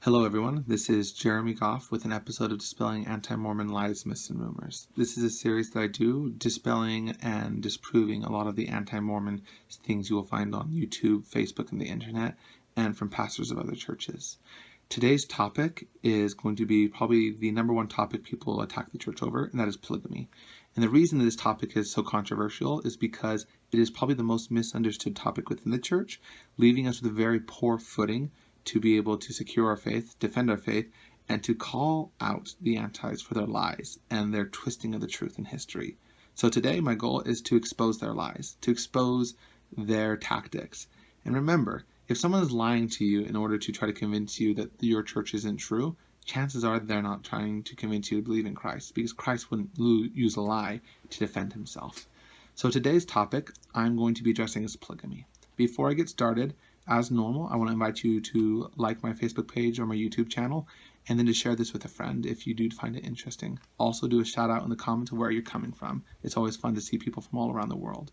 Hello everyone, this is Jeremy Goff with an episode of Dispelling Anti-Mormon Lies, Myths, and Rumors. This is a series that I do dispelling and disproving a lot of the anti-Mormon things you will find on YouTube, Facebook, and the internet, and from pastors of other churches. Today's topic is going to be probably the number one topic people attack the church over, and that is polygamy. And the reason that this topic is so controversial is because it is probably the most misunderstood topic within the church, leaving us with a very poor footing to be able to secure our faith, defend our faith, and to call out the antis for their lies and their twisting of the truth in history. So today my goal is to expose their lies, to expose their tactics. And remember, if someone is lying to you in order to try to convince you that your church isn't true, chances are they're not trying to convince you to believe in Christ, because Christ wouldn't use a lie to defend himself. So today's topic I'm going to be addressing is polygamy. Before I get started, as normal, I want to invite you to like my Facebook page or my YouTube channel, and then to share this with a friend if you do find it interesting. Also do a shout out in the comments of where you're coming from. It's always fun to see people from all around the world.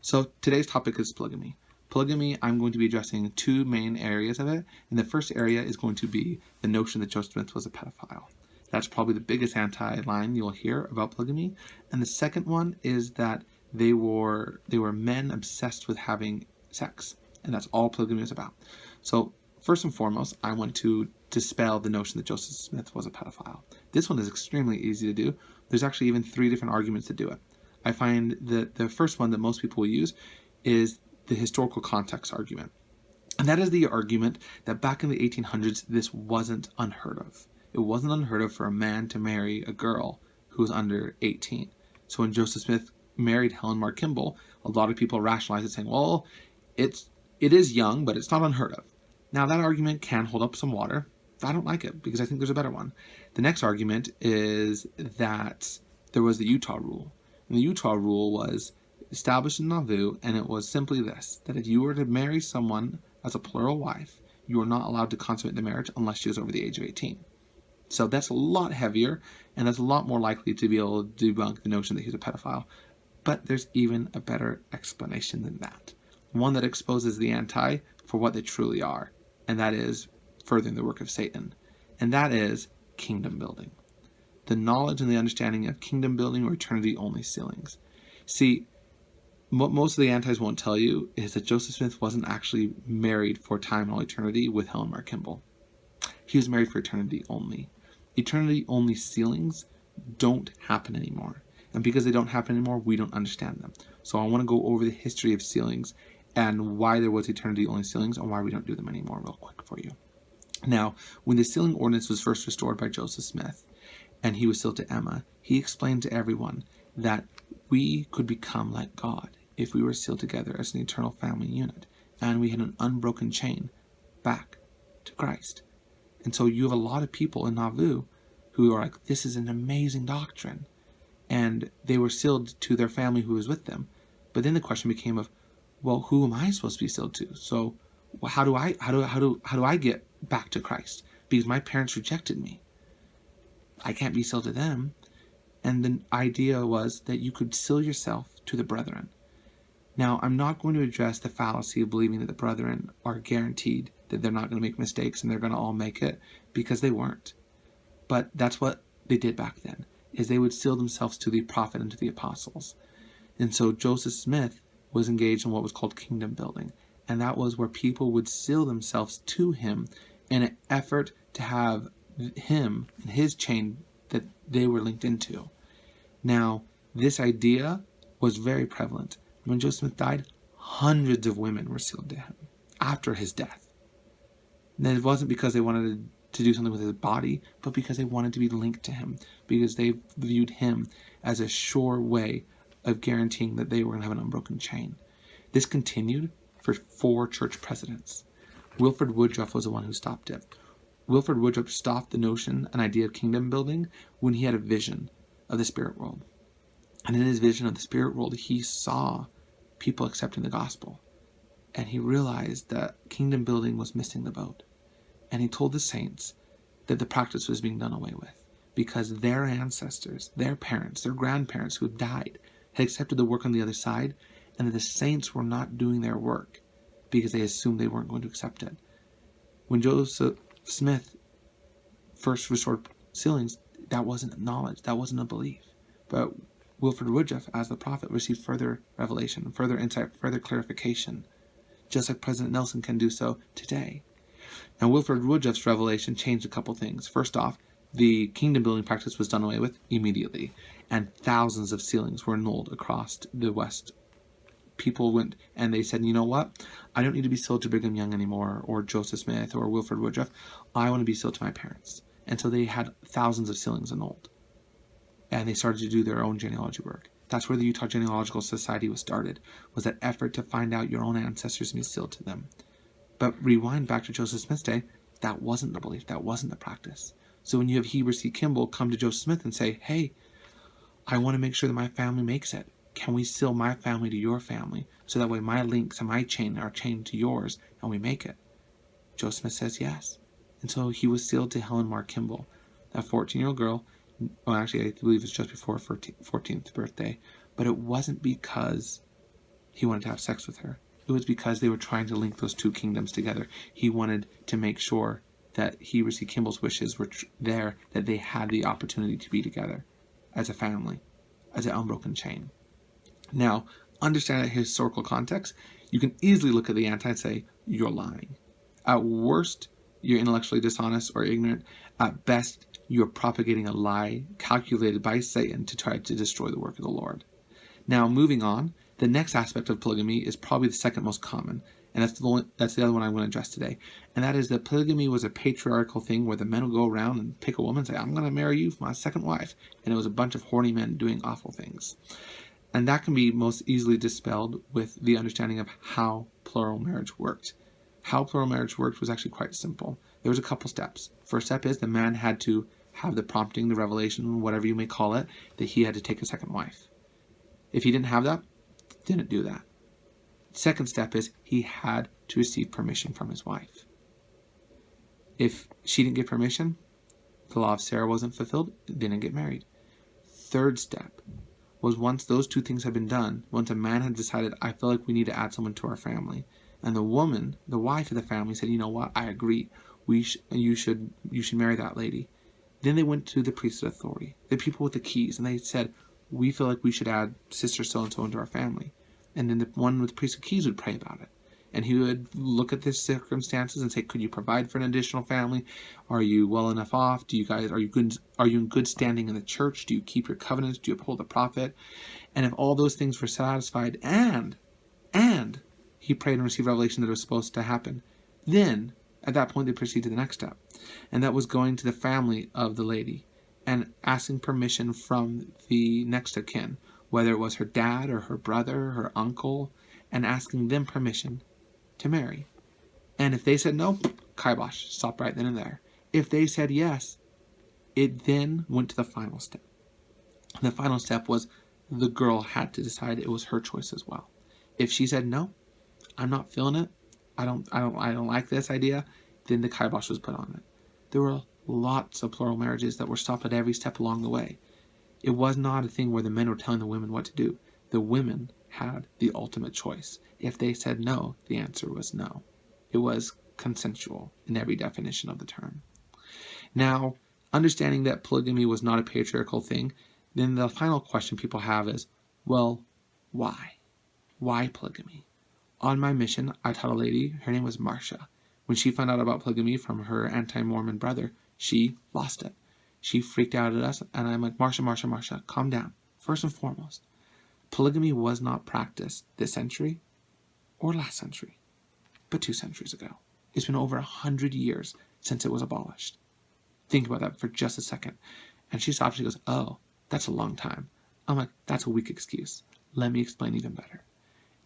So today's topic is polygamy. Polygamy, I'm going to be addressing two main areas of it, and the first area is going to be the notion that Joseph Smith was a pedophile. That's probably the biggest anti-line you'll hear about polygamy. And the second one is that they were men obsessed with having sex. And that's all polygamy is about. So first and foremost, I want to dispel the notion that Joseph Smith was a pedophile. This one is extremely easy to do. There's actually even 3 different arguments to do it. I find that the first one that most people will use is the historical context argument. And that is the argument that back in the 1800s, this wasn't unheard of. It wasn't unheard of for a man to marry a girl who was under 18. So when Joseph Smith married Helen Mar Kimball, a lot of people rationalized it saying, well, it is young, but it's not unheard of. Now, that argument can hold up some water. I don't like it because I think there's a better one. The next argument is that there was the Utah rule. And the Utah rule was established in Nauvoo, and it was simply this, that if you were to marry someone as a plural wife, you were not allowed to consummate the marriage unless she was over the age of 18. So that's a lot heavier, and that's a lot more likely to be able to debunk the notion that he's a pedophile. But there's even a better explanation than that. One that exposes the anti for what they truly are, and that is furthering the work of Satan, and that is kingdom building. The knowledge and the understanding of kingdom building or eternity-only sealings. See, what most of the antis won't tell you is that Joseph Smith wasn't actually married for time and all eternity with Helen Mar Kimball. He was married for eternity only. Eternity-only sealings don't happen anymore, and because they don't happen anymore, we don't understand them. So I want to go over the history of sealings and why there was eternity-only sealings and why we don't do them anymore real quick for you. Now, when the sealing ordinance was first restored by Joseph Smith, and he was sealed to Emma, he explained to everyone that we could become like God if we were sealed together as an eternal family unit, and we had an unbroken chain back to Christ. And so you have a lot of people in Nauvoo who are like, this is an amazing doctrine, and they were sealed to their family who was with them. But then the question became of, well, who am I supposed to be sealed to? So how do I get back to Christ? Because my parents rejected me. I can't be sealed to them. And the idea was that you could seal yourself to the brethren. Now, I'm not going to address the fallacy of believing that the brethren are guaranteed that they're not going to make mistakes and they're going to all make it, because they weren't. But that's what they did back then, is they would seal themselves to the prophet and to the apostles. And so Joseph Smith was engaged in what was called kingdom building, and that was where people would seal themselves to him in an effort to have him and his chain that they were linked into. Now, this idea was very prevalent. When Joseph Smith died, hundreds of women were sealed to him after his death. And it wasn't because they wanted to do something with his body, but because they wanted to be linked to him, because they viewed him as a sure way of guaranteeing that they were going to have an unbroken chain. This continued for 4 church presidents. Wilford Woodruff was the one who stopped it. Wilford Woodruff stopped the notion, an idea of kingdom building, when he had a vision of the spirit world. And in his vision of the spirit world, he saw people accepting the gospel. And he realized that kingdom building was missing the boat. And he told the saints that the practice was being done away with, because their ancestors, their parents, their grandparents who had died had accepted the work on the other side, and that the saints were not doing their work because they assumed they weren't going to accept it. When Joseph Smith first restored sealings, that wasn't knowledge, that wasn't a belief. But Wilford Woodruff, as the prophet, received further revelation, further insight, further clarification, just like President Nelson can do so today. Now, Wilford Woodruff's revelation changed a couple things. First off, the kingdom building practice was done away with immediately, and thousands of sealings were annulled across the West. People went and they said, you know what? I don't need to be sealed to Brigham Young anymore, or Joseph Smith, or Wilford Woodruff. I want to be sealed to my parents. And so they had thousands of sealings annulled. And they started to do their own genealogy work. That's where the Utah Genealogical Society was started, was that effort to find out your own ancestors and be sealed to them. But rewind back to Joseph Smith's day, that wasn't the belief, that wasn't the practice. So when you have Heber C. Kimball come to Joseph Smith and say, hey, I want to make sure that my family makes it. Can we seal my family to your family, so that way my links and my chain are chained to yours, and we make it? Joseph Smith says yes. And so he was sealed to Helen Mar Kimball, a 14-year-old girl. Well, actually, I believe it's just before her 14th birthday. But it wasn't because he wanted to have sex with her. It was because they were trying to link those two kingdoms together. He wanted to make sure that Heber C. Kimball's wishes were there, that they had the opportunity to be together as a family, as an unbroken chain. Now, understand that historical context, you can easily look at the anti and say, you're lying. At worst, you're intellectually dishonest or ignorant. At best, you're propagating a lie calculated by Satan to try to destroy the work of the Lord. Now, moving on, the next aspect of polygamy is probably the second most common, and that's the other one I'm going to address today. And that is that polygamy was a patriarchal thing where the men would go around and pick a woman and say, I'm going to marry you for my second wife. And it was a bunch of horny men doing awful things. And that can be most easily dispelled with the understanding of how plural marriage worked. How plural marriage worked was actually quite simple. There was a couple steps. First step is the man had to have the prompting, the revelation, whatever you may call it, that he had to take a second wife. If he didn't have that, didn't do that. Second step is he had to receive permission from his wife. If she didn't get permission, the law of Sarah wasn't fulfilled, didn't get married. Third step was once those two things had been done, once a man had decided, I feel like we need to add someone to our family, and the woman, the wife of the family, said, you know what, I agree, you should marry that lady. Then they went to the priesthood authority, the people with the keys, and they said, we feel like we should add sister so-and-so into our family. And then the one with the priesthood keys would pray about it. And he would look at the circumstances and say, could you provide for an additional family? Are you well enough off? Are you in good standing in the church? Do you keep your covenants? Do you uphold the prophet? And if all those things were satisfied and he prayed and received revelation that it was supposed to happen, then at that point they proceed to the next step. And that was going to the family of the lady and asking permission from the next of kin, whether it was her dad or her brother, her uncle, and asking them permission to marry. And if they said no, kibosh, stop right then and there. If they said yes, it then went to the final step. And the final step was the girl had to decide it was her choice as well. If she said no, I'm not feeling it, I don't like this idea, then the kibosh was put on it. There were lots of plural marriages that were stopped at every step along the way. It was not a thing where the men were telling the women what to do. The women had the ultimate choice. If they said no, the answer was no. It was consensual in every definition of the term. Now, understanding that polygamy was not a patriarchal thing, then the final question people have is, well, why? Why polygamy? On my mission, I taught a lady, her name was Marcia. When she found out about polygamy from her anti-Mormon brother, she lost it. She freaked out at us, and I'm like, Marcia, calm down. First and foremost, polygamy was not practiced this century or last century, but 2 centuries ago. It's been over 100 years since it was abolished. Think about that for just a second. And she stops, she goes, oh, that's a long time. I'm like, that's a weak excuse. Let me explain even better.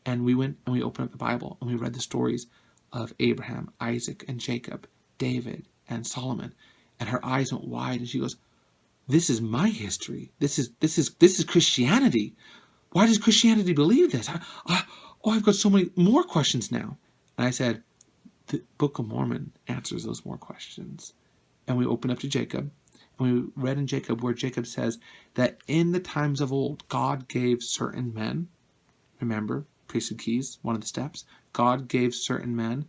And we went and we opened up the Bible and we read the stories of Abraham, Isaac, and Jacob, David, and Solomon. And her eyes went wide and she goes, this is my history. This is Christianity. Why does Christianity believe this? I've got so many more questions now. And I said, the Book of Mormon answers those more questions. And we opened up to Jacob, and we read in Jacob where Jacob says that in the times of old, God gave certain men, remember, priesthood keys, one of the steps, God gave certain men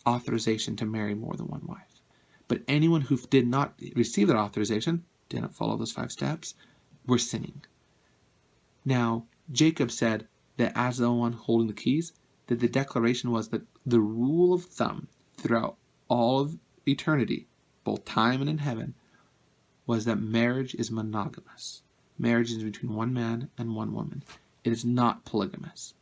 authorization to marry more than one wife. But anyone who did not receive that authorization, didn't follow those 5 steps, were sinning. Now, Jacob said that as the one holding the keys, that the declaration was that the rule of thumb throughout all of eternity, both time and in heaven, was that marriage is monogamous. Marriage is between one man and one woman. It is not polygamous.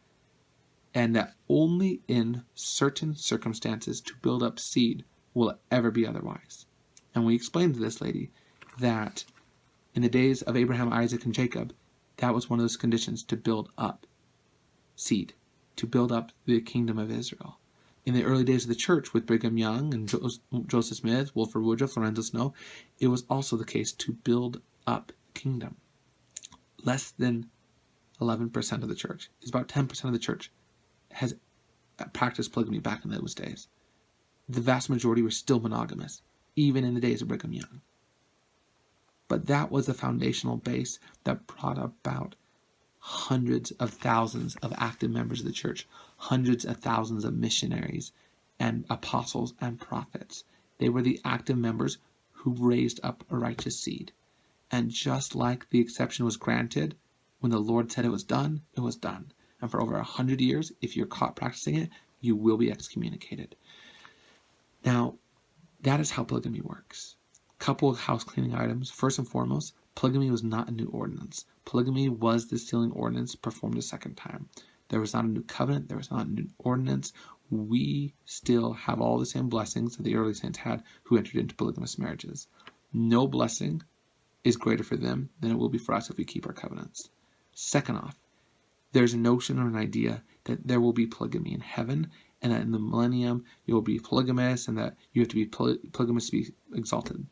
And that only in certain circumstances to build up seed will it ever be otherwise. And we explained to this lady that in the days of Abraham, Isaac, and Jacob, that was one of those conditions to build up seed, to build up the kingdom of Israel. In the early days of the church with Brigham Young and Joseph Smith, Wilford Woodruff, Lorenzo Snow, it was also the case to build up the kingdom. Less than 11% of the church, is about 10% of the church, has practiced polygamy back in those days. The vast majority were still monogamous, even in the days of Brigham Young. But that was the foundational base that brought about hundreds of thousands of active members of the church, hundreds of thousands of missionaries and apostles and prophets. They were the active members who raised up a righteous seed. And just like the exception was granted, when the Lord said it was done, it was done. And for over 100 years, if you're caught practicing it, you will be excommunicated. Now, that is how polygamy works. Couple of house cleaning items. First and foremost, polygamy was not a new ordinance. Polygamy was the sealing ordinance performed a second time. There was not a new covenant. There was not a new ordinance. We still have all the same blessings that the early saints had who entered into polygamous marriages. No blessing is greater for them than it will be for us if we keep our covenants. Second off, there's a notion or an idea that there will be polygamy in heaven, and that in the millennium you will be polygamous, and that you have to be polygamous to be exalted.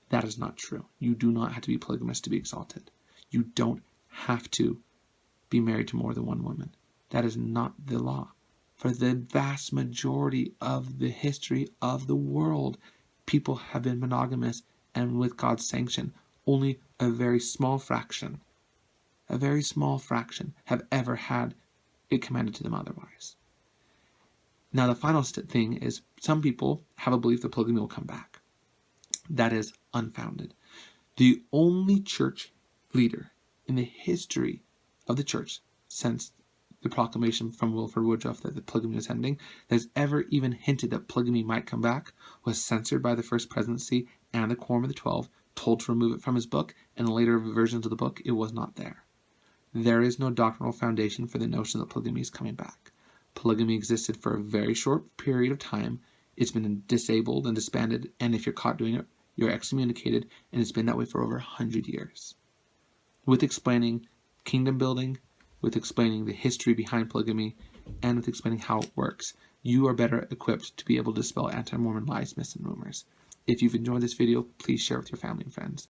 That is not true. You do not have to be polygamous to be exalted. You don't have to be married to more than one woman. That is not the law. For the vast majority of the history of the world, people have been monogamous, and with God's sanction, only a very small fraction have ever had it commanded to them otherwise. Now, the final thing is some people have a belief that polygamy will come back. That is unfounded. The only church leader in the history of the church since the proclamation from Wilford Woodruff that the polygamy was ending that has ever even hinted that polygamy might come back was censored by the First Presidency and the Quorum of the 12, told to remove it from his book, and in later versions of the book, it was not there. There is no doctrinal foundation for the notion that polygamy is coming back. Polygamy existed for a very short period of time. It's been disabled and disbanded, and if you're caught doing it, you're excommunicated, and it's been that way for over 100 years. With explaining kingdom building, with explaining the history behind polygamy, and with explaining how it works, you are better equipped to be able to dispel anti-Mormon lies, myths, and rumors. If you've enjoyed this video, please share with your family and friends.